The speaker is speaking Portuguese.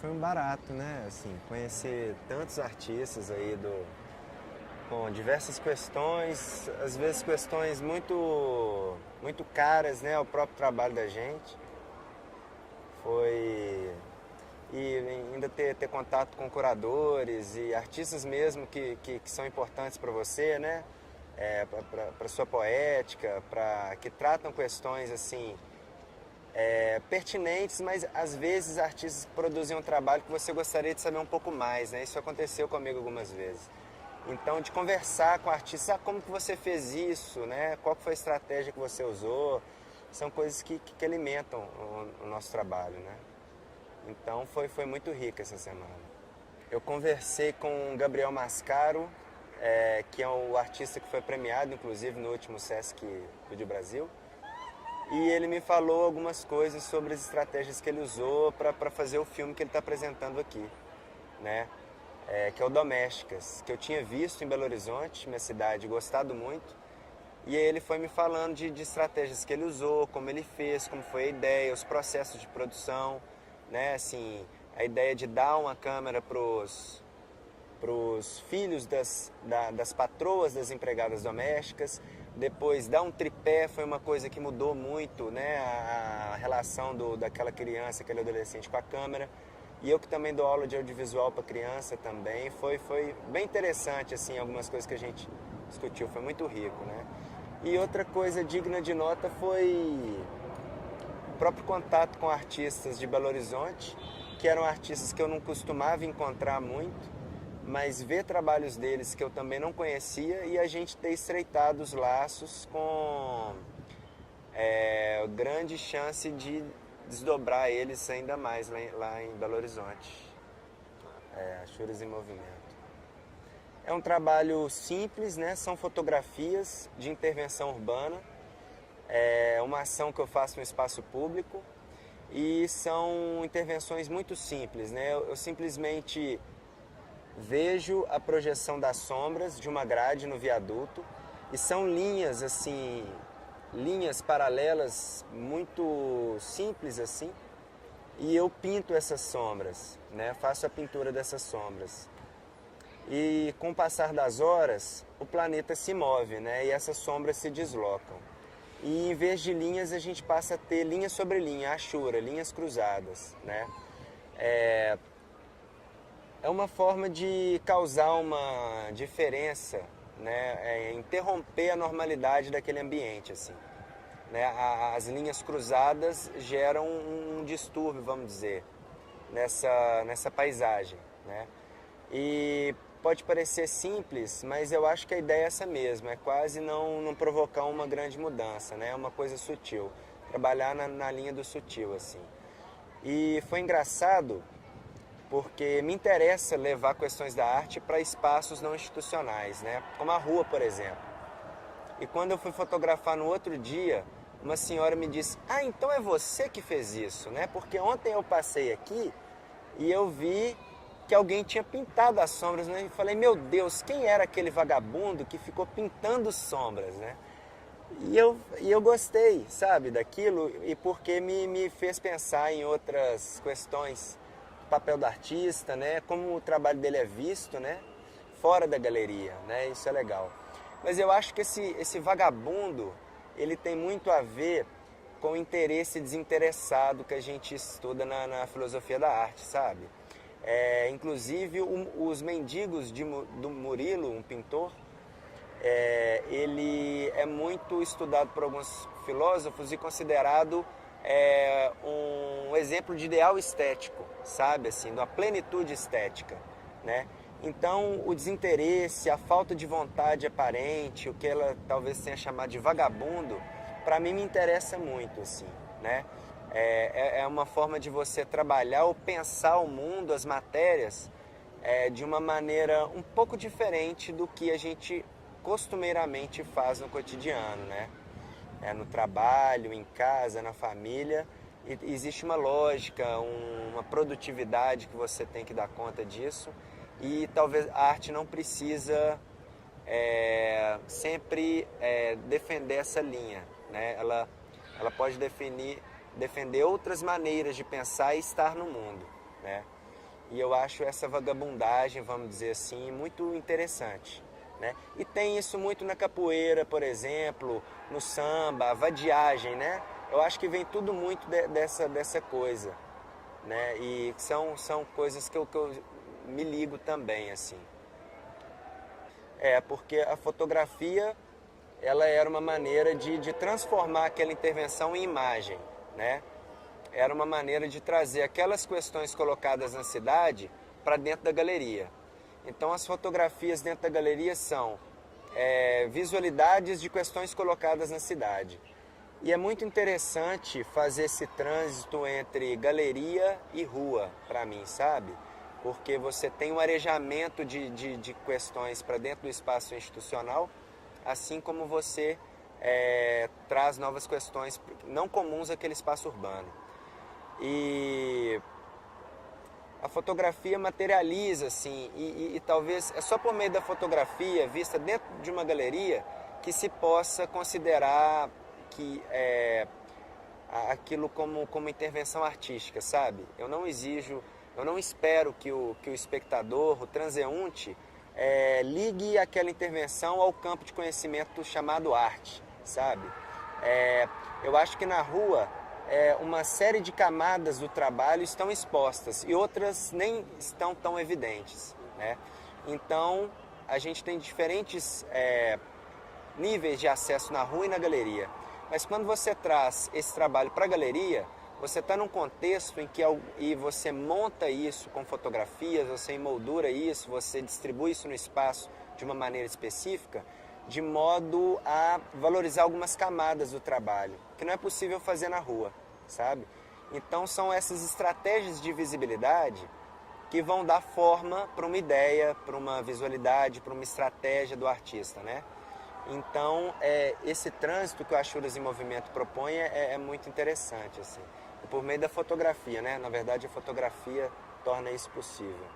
foi um barato, né? Assim, conhecer tantos artistas aí com diversas questões, às vezes questões muito caras, né? O próprio trabalho da gente. Foi e ainda ter contato com curadores e artistas mesmo que são importantes para você, né? Para sua poética, que tratam questões assim pertinentes, mas às vezes artistas que produzem um trabalho que você gostaria de saber um pouco mais, né? Isso aconteceu comigo algumas vezes. Então, de conversar com artistas, como que você fez isso, né? Qual que foi a estratégia que você usou? São coisas que alimentam o nosso trabalho, né? Então, foi muito rica essa semana. Eu conversei com o Gabriel Mascaro, que é o artista que foi premiado, inclusive, no último Sesc Vídeo Brasil. E ele me falou algumas coisas sobre as estratégias que ele usou para fazer o filme que ele está apresentando aqui, né? Que é o Domésticas, que eu tinha visto em Belo Horizonte, minha cidade, gostado muito. E aí ele foi me falando de estratégias que ele usou, como ele fez, como foi a ideia, os processos de produção, né? Assim, a ideia de dar uma câmera pros filhos das patroas das empregadas domésticas, depois dar um tripé foi uma coisa que mudou muito, né, a relação daquela criança, aquele adolescente com a câmera. E eu que também dou aula de audiovisual para criança também, foi bem interessante, assim, algumas coisas que a gente discutiu, foi muito rico, né. E outra coisa digna de nota foi o próprio contato com artistas de Belo Horizonte, que eram artistas que eu não costumava encontrar muito, mas ver trabalhos deles que eu também não conhecia e a gente ter estreitado os laços com grande chance de desdobrar eles ainda mais lá em Belo Horizonte. Achuras em Movimento. É um trabalho simples, né? São fotografias de intervenção urbana, é uma ação que eu faço no espaço público e são intervenções muito simples, né? Eu simplesmente vejo a projeção das sombras de uma grade no viaduto e são linhas assim, linhas paralelas muito simples assim, e eu pinto essas sombras, né? Faço a pintura dessas sombras. E com o passar das horas, o planeta se move, né? E essas sombras se deslocam. E em vez de linhas, a gente passa a ter linha sobre linha, achura, linhas cruzadas, né? É uma forma de causar uma diferença, né? Interromper a normalidade daquele ambiente, assim. Né? As linhas cruzadas geram um distúrbio, vamos dizer, nessa paisagem, né? E pode parecer simples, mas eu acho que a ideia é essa mesmo, é quase não provocar uma grande mudança, né? É uma coisa sutil, trabalhar na linha do sutil, assim. E foi engraçado porque me interessa levar questões da arte para espaços não institucionais, né? Como a rua, por exemplo. E quando eu fui fotografar no outro dia, uma senhora me disse: "Ah, então é você que fez isso, né? Porque ontem eu passei aqui e eu vi que alguém tinha pintado as sombras, né? E falei: meu Deus, quem era aquele vagabundo que ficou pintando sombras, né?" E eu gostei, sabe, daquilo, e porque me fez pensar em outras questões, o papel do artista, né? Como o trabalho dele é visto, né? Fora da galeria, né? Isso é legal. Mas eu acho que esse vagabundo, ele tem muito a ver com o interesse desinteressado que a gente estuda na filosofia da arte, sabe? Inclusive, os mendigos do Murilo, um pintor, ele é muito estudado por alguns filósofos e considerado um exemplo de ideal estético, sabe, assim, de uma plenitude estética, né? Então, o desinteresse, a falta de vontade aparente, o que ela talvez tenha chamado de vagabundo, para mim me interessa muito, assim, né? É uma forma de você trabalhar ou pensar o mundo, as matérias, de uma maneira um pouco diferente do que a gente costumeiramente faz no cotidiano, né? No trabalho, em casa, na família, e existe uma lógica, uma produtividade que você tem que dar conta disso, e talvez a arte não precisa sempre defender essa linha, né? Ela pode defender outras maneiras de pensar e estar no mundo, né? E eu acho essa vagabundagem, vamos dizer assim, muito interessante, né? E tem isso muito na capoeira, por exemplo, no samba, a vadiagem, né? Eu acho que vem tudo muito dessa coisa, né? E são coisas que eu me ligo também, assim. Porque a fotografia, ela era uma maneira de transformar aquela intervenção em imagem, né? Era uma maneira de trazer aquelas questões colocadas na cidade para dentro da galeria. Então as fotografias dentro da galeria são visualidades de questões colocadas na cidade. E é muito interessante fazer esse trânsito entre galeria e rua, para mim, sabe? Porque você tem um arejamento de questões para dentro do espaço institucional, assim como você traz novas questões não comuns àquele espaço urbano. E a fotografia materializa, assim, e talvez é só por meio da fotografia vista dentro de uma galeria que se possa considerar que aquilo como intervenção artística, sabe? Eu não espero que o espectador, o transeunte, ligue aquela intervenção ao campo de conhecimento chamado arte, sabe? Eu acho que na rua uma série de camadas do trabalho estão expostas e outras nem estão tão evidentes, né? Então, a gente tem diferentes níveis de acesso na rua e na galeria. Mas quando você traz esse trabalho para a galeria, você está num contexto em que e você monta isso com fotografias, você emoldura isso, você distribui isso no espaço de uma maneira específica, de modo a valorizar algumas camadas do trabalho, que não é possível fazer na rua, sabe? Então são essas estratégias de visibilidade que vão dar forma para uma ideia, para uma visualidade, para uma estratégia do artista, né? Então, esse trânsito que o Achuras em Movimento propõe é muito interessante, assim. E por meio da fotografia, né? Na verdade, a fotografia torna isso possível.